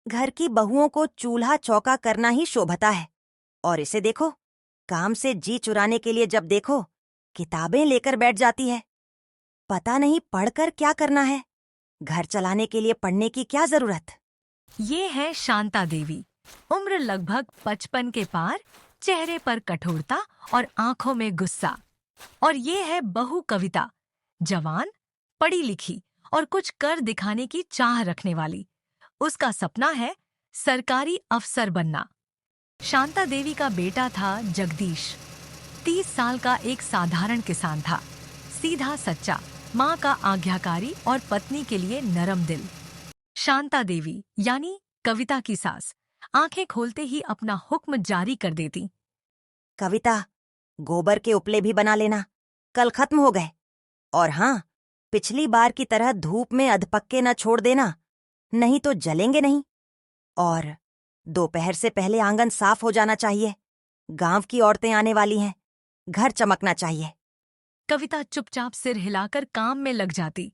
घर की बहुओं को चूल्हा चौका करना ही शोभता है। और इसे देखो, काम से जी चुराने के लिए जब देखो किताबें लेकर बैठ जाती है। पता नहीं पढ़कर क्या करना है। घर चलाने के लिए पढ़ने की क्या जरूरत। ये है शांता देवी। उम्र लगभग 55 के पार, चेहरे पर कठोरता और आंखों में गुस्सा। और ये है बहू कविता, जवान, पढ़ी लिखी और कुछ कर दिखाने की चाह रखने वाली। उसका सपना है सरकारी अफसर बनना। शांता देवी का बेटा था जगदीश। 30 साल का एक साधारण किसान था, सीधा सच्चा, माँ का आज्ञाकारी और पत्नी के लिए नरम दिल। शांता देवी यानी कविता की सास आंखें खोलते ही अपना हुक्म जारी कर देती। कविता, गोबर के उपले भी बना लेना, कल खत्म हो गए। और हाँ, पिछली बार की तरह धूप में अधपक्के न छोड़ देना, नहीं तो जलेंगे नहीं। और दोपहर से पहले आंगन साफ हो जाना चाहिए। गांव की औरतें आने वाली हैं, घर चमकना चाहिए। कविता चुपचाप सिर हिलाकर काम में लग जाती।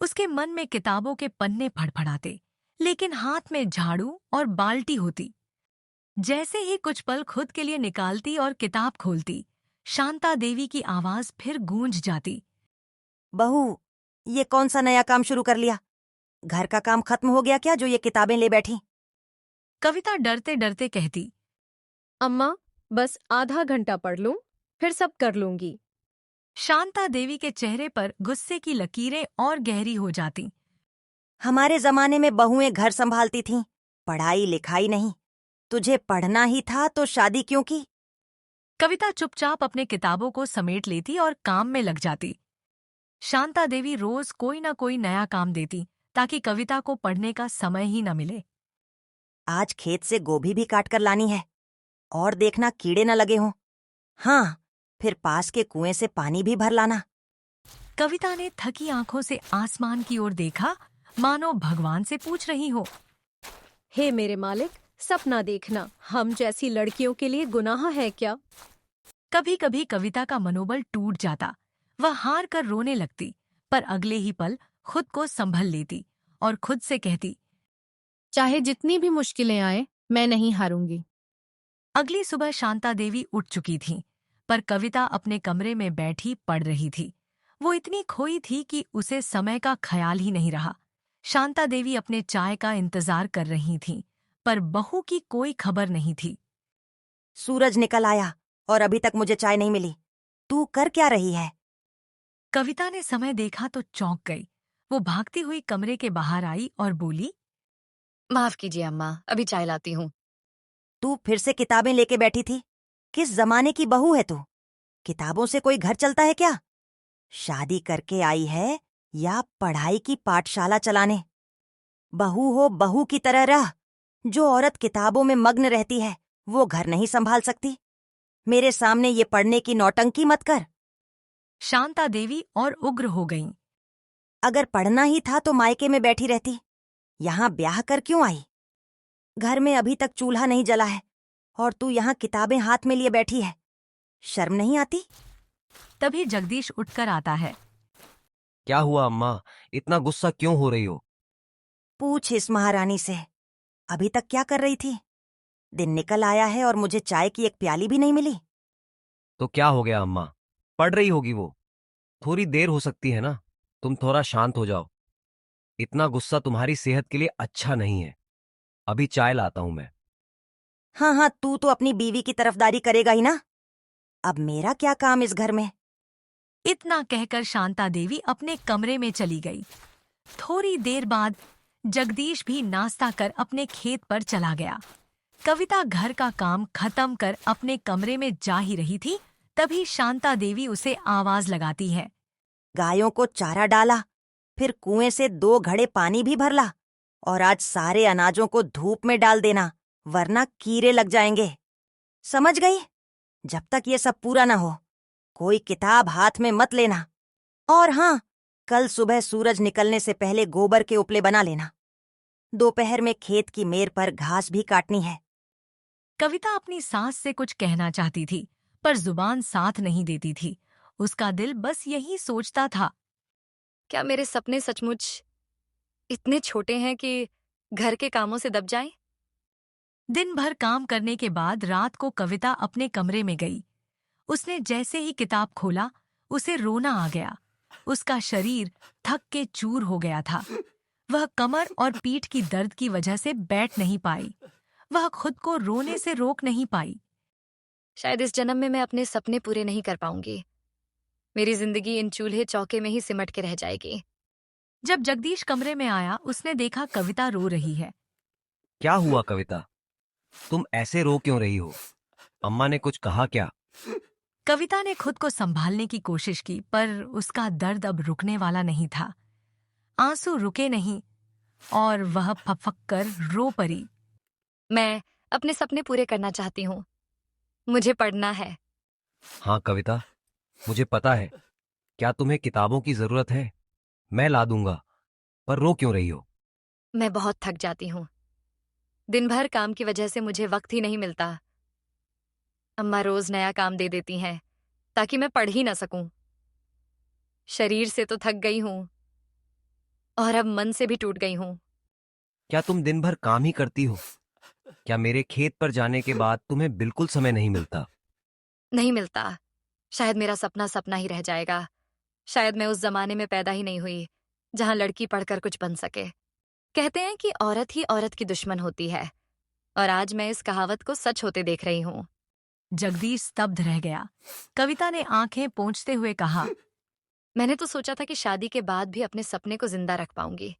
उसके मन में किताबों के पन्ने फड़फड़ाते, लेकिन हाथ में झाड़ू और बाल्टी होती। जैसे ही कुछ पल खुद के लिए निकालती और किताब खोलती, शांता देवी की आवाज फिर गूंज जाती। बहू, ये कौन सा नया काम शुरू कर लिया? घर का काम खत्म हो गया क्या जो ये किताबें ले बैठी? कविता डरते डरते कहती। अम्मा, बस आधा घंटा पढ़ लूं, फिर सब कर लूंगी। शांता देवी के चेहरे पर गुस्से की लकीरें और गहरी हो जाती। हमारे जमाने में बहुएं घर संभालती थीं, पढ़ाई लिखाई नहीं। तुझे पढ़ना ही था तो शादी क्यों की? कविता चुपचाप अपने किताबों को समेट लेती और काम में लग जाती। शांता देवी रोज कोई न कोई नया काम देती, ताकि कविता को पढ़ने का समय ही न मिले। आज खेत से गोभी भी काट कर लानी है, और देखना कीड़े न लगे हों। हाँ, फिर पास के कुएं से पानी भी भर लाना। कविता ने थकी आंखों से आसमान की ओर देखा, मानो भगवान से पूछ रही हो। हे मेरे मालिक, सपना देखना हम जैसी लड़कियों के लिए गुनाह है क्या? कभी कभी कविता का मनोबल टूट जाता। वह हार कर रोने लगती, पर अगले ही पल खुद को संभल लेती और खुद से कहती, चाहे जितनी भी मुश्किलें आए, मैं नहीं हारूंगी। अगली सुबह शांता देवी उठ चुकी थी, पर कविता अपने कमरे में बैठी पढ़ रही थी। वो इतनी खोई थी कि उसे समय का ख्याल ही नहीं रहा। शांता देवी अपने चाय का इंतजार कर रही थी, पर बहू की कोई खबर नहीं थी। सूरज निकल आया और अभी तक मुझे चाय नहीं मिली। तू कर क्या रही है? कविता ने समय देखा तो चौंक गई। वो भागती हुई कमरे के बाहर आई और बोली, माफ कीजिए अम्मा, अभी चाय लाती हूँ। तू फिर से किताबें लेके बैठी थी? किस जमाने की बहू है तू? किताबों से कोई घर चलता है क्या? शादी करके आई है या पढ़ाई की पाठशाला चलाने? बहू हो बहू की तरह रह। जो औरत किताबों में मग्न रहती है वो घर नहीं संभाल सकती। मेरे सामने ये पढ़ने की नौटंकी मत कर। शांता देवी और उग्र हो गईं। अगर पढ़ना ही था तो मायके में बैठी रहती। यहाँ ब्याह कर क्यों आई? घर में अभी तक चूल्हा नहीं जला है और तू यहाँ किताबें हाथ में लिए बैठी है। शर्म नहीं आती? तभी जगदीश उठकर आता है। क्या हुआ अम्मा, इतना गुस्सा क्यों हो रही हो? पूछ इस महारानी से, अभी तक क्या कर रही थी? दिन निकल आया है और मुझे चाय की एक प्याली भी नहीं मिली। तो क्या हो गया अम्मा, पढ़ रही होगी वो। थोड़ी देर हो सकती है ना, तुम थोड़ा शांत हो जाओ। इतना गुस्सा तुम्हारी सेहत के लिए अच्छा नहीं है। अभी चाय लाता हूं मैं। हाँ हाँ, तू तो अपनी बीवी की तरफदारी करेगा ही ना। अब मेरा क्या काम इस घर में? इतना कहकर शांता देवी अपने कमरे में चली गई। थोड़ी देर बाद जगदीश भी नाश्ता कर अपने खेत पर चला गया। कविता घर का काम खत्म कर अपने कमरे में जा ही रही थी, तभी शांता देवी उसे आवाज लगाती है। गायों को चारा डाला, फिर कुएं से 2 घड़े पानी भी भर ला, और आज सारे अनाजों को धूप में डाल देना, वरना कीड़े लग जाएंगे। समझ गई? जब तक ये सब पूरा ना हो कोई किताब हाथ में मत लेना। और हाँ, कल सुबह सूरज निकलने से पहले गोबर के उपले बना लेना। दोपहर में खेत की मेर पर घास भी काटनी है। कविता अपनी सास से कुछ कहना चाहती थी, पर जुबान साथ नहीं देती थी। उसका दिल बस यही सोचता था। क्या मेरे सपने सचमुच इतने छोटे हैं कि घर के कामों से दब जाएं? दिन भर काम करने के बाद रात को कविता अपने कमरे में गई। उसने जैसे ही किताब खोला, उसे रोना आ गया। उसका शरीर थक के चूर हो गया था। वह कमर और पीठ की दर्द की वजह से बैठ नहीं पाई। वह खुद को रोने से रोक नहीं पाई। शायद इस जन्म में मैं अपने सपने पूरे नहीं कर पाऊंगी। मेरी जिंदगी इन चूल्हे चौके में ही सिमट के रह जाएगी। जब जगदीश कमरे में आया, उसने देखा कविता रो रही है। क्या हुआ कविता? तुम ऐसे रो क्यों रही हो? अम्मा ने कुछ कहा क्या? कविता ने खुद को संभालने की कोशिश की, पर उसका दर्द अब रुकने वाला नहीं था। आंसू रुके नहीं और वह फक कर रो पड़ी। मैं अपने सपने पूरे करना चाहती हूँ। मुझे पढ़ना है। हाँ कविता, मुझे पता है। क्या तुम्हें किताबों की जरूरत है? मैं ला दूंगा। पर रो क्यों रही हो? मैं बहुत थक जाती हूँ। दिन भर काम की वजह से मुझे वक्त ही नहीं मिलता। अम्मा रोज नया काम दे देती हैं ताकि मैं पढ़ ही ना सकूं। शरीर से तो थक गई हूं और अब मन से भी टूट गई हूं। क्या तुम दिन भर काम ही करती हो? क्या मेरे खेत पर जाने के बाद तुम्हें बिल्कुल समय नहीं मिलता? नहीं मिलता। शायद मेरा सपना सपना ही रह जाएगा। शायद मैं उस जमाने में पैदा ही नहीं हुई जहां लड़की पढ़कर कुछ बन सके। कहते हैं कि औरत ही औरत की दुश्मन होती है, और आज मैं इस कहावत को सच होते देख रही हूं। जगदीश स्तब्ध रह गया। कविता ने आंखें पोंछते हुए कहा, मैंने तो सोचा था कि शादी के बाद भी अपने सपने को जिंदा रख पाऊंगी,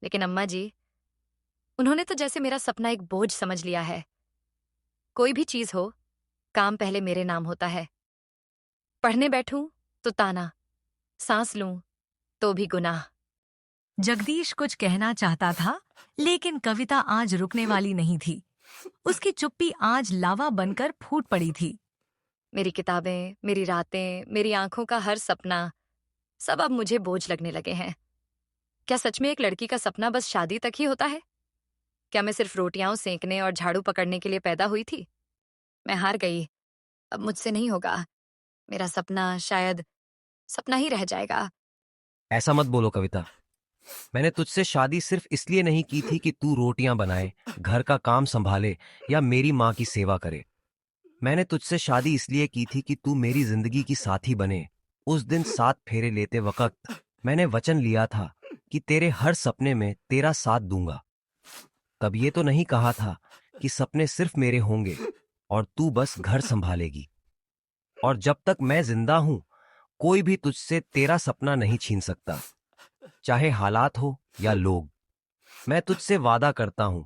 लेकिन अम्मा जी, उन्होंने तो जैसे मेरा सपना एक बोझ समझ लिया है। कोई भी चीज हो, काम पहले मेरे नाम होता है। पढ़ने बैठूं तो ताना, सांस लूं तो भी गुनाह। जगदीश कुछ कहना चाहता था, लेकिन कविता आज रुकने वाली नहीं थी। उसकी चुप्पी आज लावा बनकर फूट पड़ी थी। मेरी किताबें, मेरी रातें, मेरी आंखों का हर सपना, सब अब मुझे बोझ लगने लगे हैं। क्या सच में एक लड़की का सपना बस शादी तक ही होता है? क्या मैं सिर्फ रोटियां सेंकने और झाड़ू पकड़ने के लिए पैदा हुई थी? मैं हार गई। अब मुझसे नहीं होगा। मेरा सपना शायद सपना ही रह जाएगा। ऐसा मत बोलो कविता। मैंने तुझसे शादी सिर्फ इसलिए नहीं की थी कि तू रोटियां बनाए, घर का काम संभाले या मेरी माँ की सेवा करे। मैंने तुझसे शादी इसलिए की थी कि तू मेरी जिंदगी की साथी बने। उस दिन 7 फेरे लेते वक्त मैंने वचन लिया था कि तेरे हर सपने में तेरा साथ दूंगा। तब ये तो नहीं कहा था कि सपने सिर्फ मेरे होंगे और तू बस घर संभालेगी। और जब तक मैं जिंदा हूं, कोई भी तुझसे तेरा सपना नहीं छीन सकता, चाहे हालात हो या लोग। मैं तुझसे वादा करता हूं,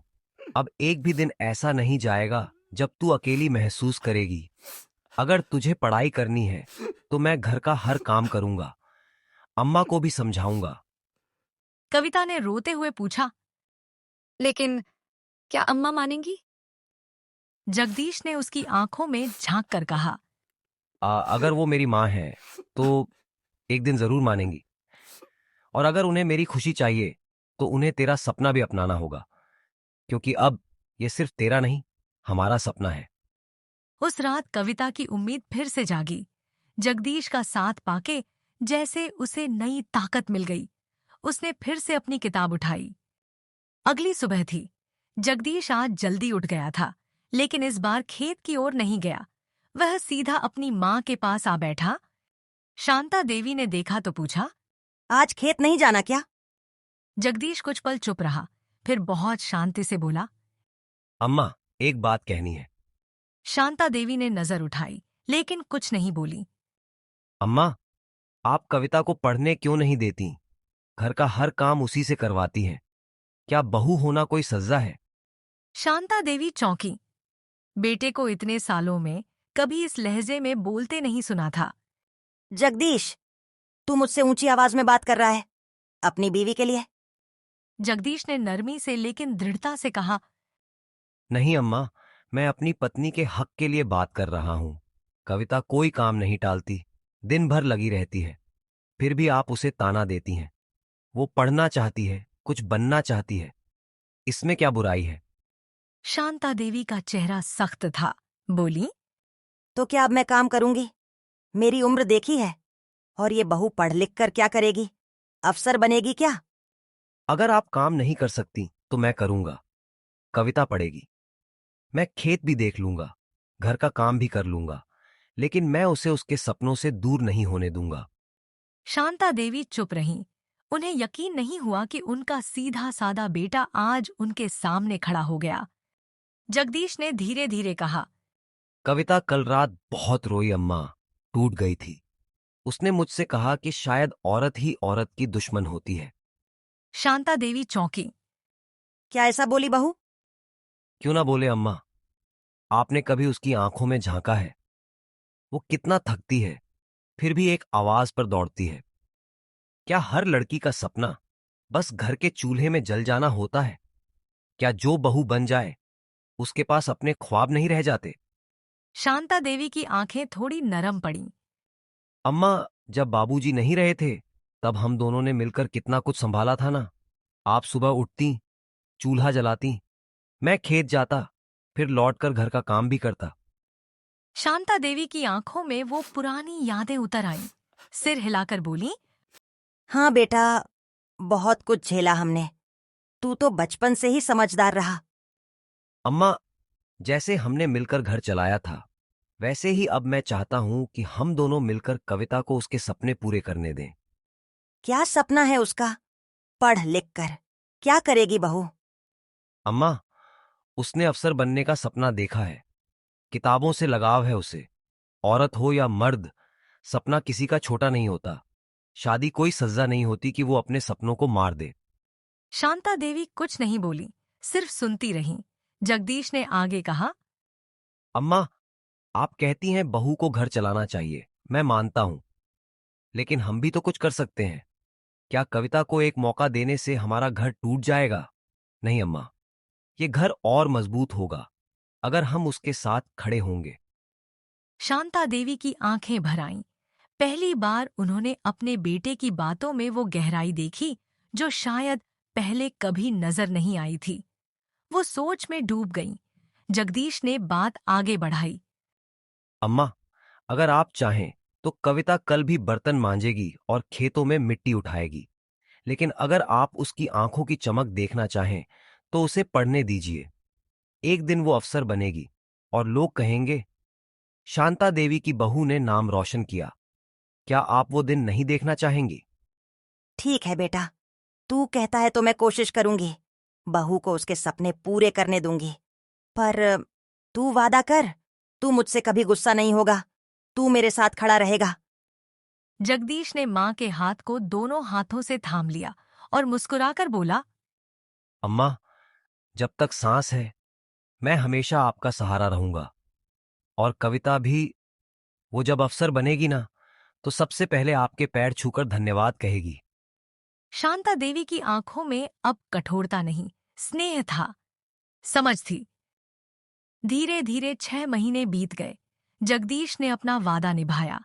अब एक भी दिन ऐसा नहीं जाएगा जब तू अकेली महसूस करेगी। अगर तुझे पढ़ाई करनी है तो मैं घर का हर काम करूंगा, अम्मा को भी समझाऊंगा। कविता ने रोते हुए पूछा। लेकिन क्या अम्मा मानेंगी? जगदीश ने उसकी आंखों में झांक कर कहा, अगर वो मेरी माँ है तो एक दिन जरूर मानेंगी। और अगर उन्हें मेरी खुशी चाहिए तो उन्हें तेरा सपना भी अपनाना होगा, क्योंकि अब ये सिर्फ तेरा नहीं, हमारा सपना है। उस रात कविता की उम्मीद फिर से जागी। जगदीश का साथ पाके जैसे उसे नई ताकत मिल गई। उसने फिर से अपनी किताब उठाई। अगली सुबह थी। जगदीश आज जल्दी उठ गया था, लेकिन इस बार खेत की ओर नहीं गया। वह सीधा अपनी माँ के पास आ बैठा। शांता देवी ने देखा तो पूछा, आज खेत नहीं जाना क्या? जगदीश कुछ पल चुप रहा, फिर बहुत शांति से बोला। अम्मा, एक बात कहनी है। शांता देवी ने नजर उठाई, लेकिन कुछ नहीं बोली। अम्मा, आप कविता को पढ़ने क्यों नहीं देती? घर का हर काम उसी से करवाती हैं। क्या बहू होना कोई सज्जा है? शांता देवी चौंकी। बेटे को इतने सालों में कभी इस लहजे में बोलते नहीं सुना था। जगदीश, तू मुझसे ऊंची आवाज में बात कर रहा है अपनी बीवी के लिए? जगदीश ने नरमी से लेकिन दृढ़ता से कहा, नहीं अम्मा, मैं अपनी पत्नी के हक के लिए बात कर रहा हूं। कविता कोई काम नहीं टालती, दिन भर लगी रहती है, फिर भी आप उसे ताना देती हैं। वो पढ़ना चाहती है, कुछ बनना चाहती है, इसमें क्या बुराई है? शांता देवी का चेहरा सख्त था। बोली, तो क्या अब मैं काम करूंगी? मेरी उम्र देखी है, और ये बहू पढ़ लिख कर क्या करेगी? अफसर बनेगी क्या? अगर आप काम नहीं कर सकती तो मैं करूंगा, कविता पढ़ेगी। मैं खेत भी देख लूंगा, घर का काम भी कर लूंगा, लेकिन मैं उसे उसके सपनों से दूर नहीं होने दूंगा। शांता देवी चुप रहीं। उन्हें यकीन नहीं हुआ कि उनका सीधा सादा बेटा आज उनके सामने खड़ा हो गया। जगदीश ने धीरे धीरे कहा, कविता कल रात बहुत रोई अम्मा, टूट गई थी। उसने मुझसे कहा कि शायद औरत ही औरत की दुश्मन होती है। शांता देवी चौंकी। क्या ऐसा बोली बहू? क्यों ना बोले अम्मा, आपने कभी उसकी आंखों में झांका है? वो कितना थकती है, फिर भी एक आवाज पर दौड़ती है। क्या हर लड़की का सपना बस घर के चूल्हे में जल जाना होता है? क्या जो बहू बन जाए उसके पास अपने ख्वाब नहीं रह जाते? शांता देवी की आंखें थोड़ी नरम पड़ीं। अम्मा, जब बाबूजी नहीं रहे थे तब हम दोनों ने मिलकर कितना कुछ संभाला था ना। आप सुबह उठती, चूल्हा जलाती, मैं खेत जाता, फिर लौटकर घर का काम भी करता। शांता देवी की आंखों में वो पुरानी यादें उतर आईं। सिर हिलाकर बोली, हाँ बेटा, बहुत कुछ झेला हमने। तू तो बचपन से ही समझदार रहा। अम्मा, जैसे हमने मिलकर घर चलाया था, वैसे ही अब मैं चाहता हूं कि हम दोनों मिलकर कविता को उसके सपने पूरे करने दें। क्या सपना है उसका? पढ़ लिख कर क्या करेगी बहू? अम्मा, उसने अफसर बनने का सपना देखा है। किताबों से लगाव है उसे। औरत हो या मर्द, सपना किसी का छोटा नहीं होता। शादी कोई सजा नहीं होती कि वो अपने सपनों को मार दे। शांता देवी कुछ नहीं बोली, सिर्फ सुनती रहीं। जगदीश ने आगे कहा, अम्मा, आप कहती हैं बहू को घर चलाना चाहिए, मैं मानता हूं, लेकिन हम भी तो कुछ कर सकते हैं। क्या कविता को एक मौका देने से हमारा घर टूट जाएगा? नहीं अम्मा, ये घर और मजबूत होगा अगर हम उसके साथ खड़े होंगे। शांता देवी की आंखें भर आईं। पहली बार उन्होंने अपने बेटे की बातों में वो गहराई देखी जो शायद पहले कभी नजर नहीं आई थी। वो सोच में डूब गईं। जगदीश ने बात आगे बढ़ाई। अम्मा, अगर आप चाहें तो कविता कल भी बर्तन मांजेगी और खेतों में मिट्टी उठाएगी, लेकिन अगर आप उसकी आंखों की चमक देखना चाहें तो उसे पढ़ने दीजिए। एक दिन वो अफसर बनेगी और लोग कहेंगे, शांता देवी की बहू ने नाम रोशन किया। क्या आप वो दिन नहीं देखना चाहेंगी? ठीक है बेटा, तू कहता है तो मैं कोशिश करूंगी। बहू को उसके सपने पूरे करने दूंगी। पर तू वादा कर, तू मुझसे कभी गुस्सा नहीं होगा। तू मेरे साथ खड़ा रहेगा। जगदीश ने मां के हाथ को दोनों हाथों से थाम लिया और मुस्कुराकर बोला, अम्मा, जब तक सांस है मैं हमेशा आपका सहारा रहूंगा। और कविता भी, वो जब अफसर बनेगी ना, तो सबसे पहले आपके पैर छूकर धन्यवाद कहेगी। शांता देवी की आंखों में अब कठोरता नहीं, स्नेह था, समझ थी। धीरे धीरे 6 महीने बीत गए। जगदीश ने अपना वादा निभाया।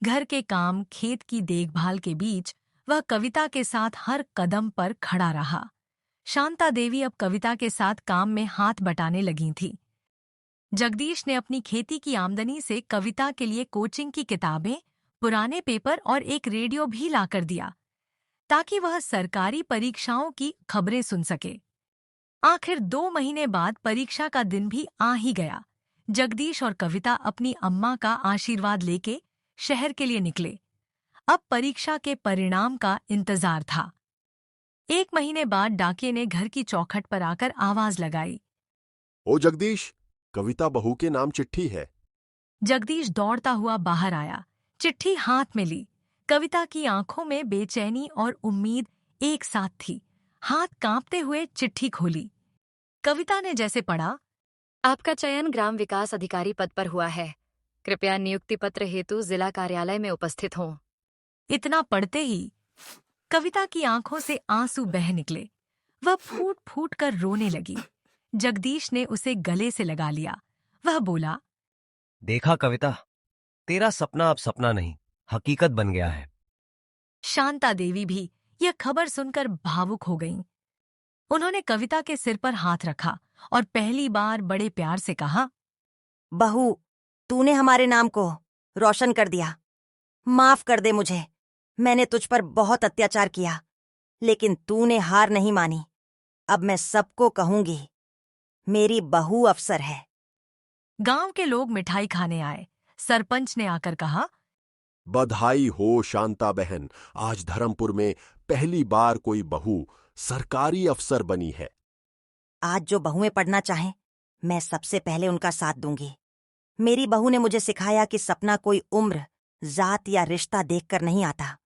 घर के काम, खेत की देखभाल के बीच वह कविता के साथ हर कदम पर खड़ा रहा। शांता देवी अब कविता के साथ काम में हाथ बटाने लगी थी। जगदीश ने अपनी खेती की आमदनी से कविता के लिए कोचिंग की किताबें, पुराने पेपर और एक रेडियो भी लाकर दिया, ताकि वह सरकारी परीक्षाओं की खबरें सुन सके। आखिर 2 महीने बाद परीक्षा का दिन भी आ ही गया। जगदीश और कविता अपनी अम्मा का आशीर्वाद लेके शहर के लिए निकले। अब परीक्षा के परिणाम का इंतजार था। 1 महीने बाद डाकिये ने घर की चौखट पर आकर आवाज लगाई। ओ जगदीश, कविता बहू के नाम चिट्ठी है। जगदीश दौड़ता हुआ बाहर आया, चिट्ठी हाथ में ली। कविता की आंखों में बेचैनी और उम्मीद एक साथ थी। हाथ कांपते हुए चिट्ठी खोली। कविता ने जैसे पढ़ा, आपका चयन ग्राम विकास अधिकारी पद पर हुआ है। कृपया नियुक्ति पत्र हेतु जिला कार्यालय में उपस्थित हों। इतना पढ़ते ही कविता की आंखों से आंसू बह निकले। वह फूट फूट कर रोने लगी। जगदीश ने उसे गले से लगा लिया। वह बोला, देखा कविता, तेरा सपना अब सपना नहीं, हकीकत बन गया है। शांता देवी भी यह खबर सुनकर भावुक हो गईं। उन्होंने कविता के सिर पर हाथ रखा और पहली बार बड़े प्यार से कहा, बहू, तूने हमारे नाम को रोशन कर दिया। माफ कर दे मुझे। मैंने तुझ पर बहुत अत्याचार किया, लेकिन तूने हार नहीं मानी। अब मैं सबको कहूंगी, मेरी बहू अफसर है। गांव के लोग मिठाई खाने आए। सरपंच ने आकर कहा, बधाई हो शांता बहन, आज धर्मपुर में पहली बार कोई बहू सरकारी अफसर बनी है। आज जो बहुएं पढ़ना चाहें, मैं सबसे पहले उनका साथ दूंगी। मेरी बहू ने मुझे सिखाया कि सपना कोई उम्र, जात या रिश्ता देखकर नहीं आता।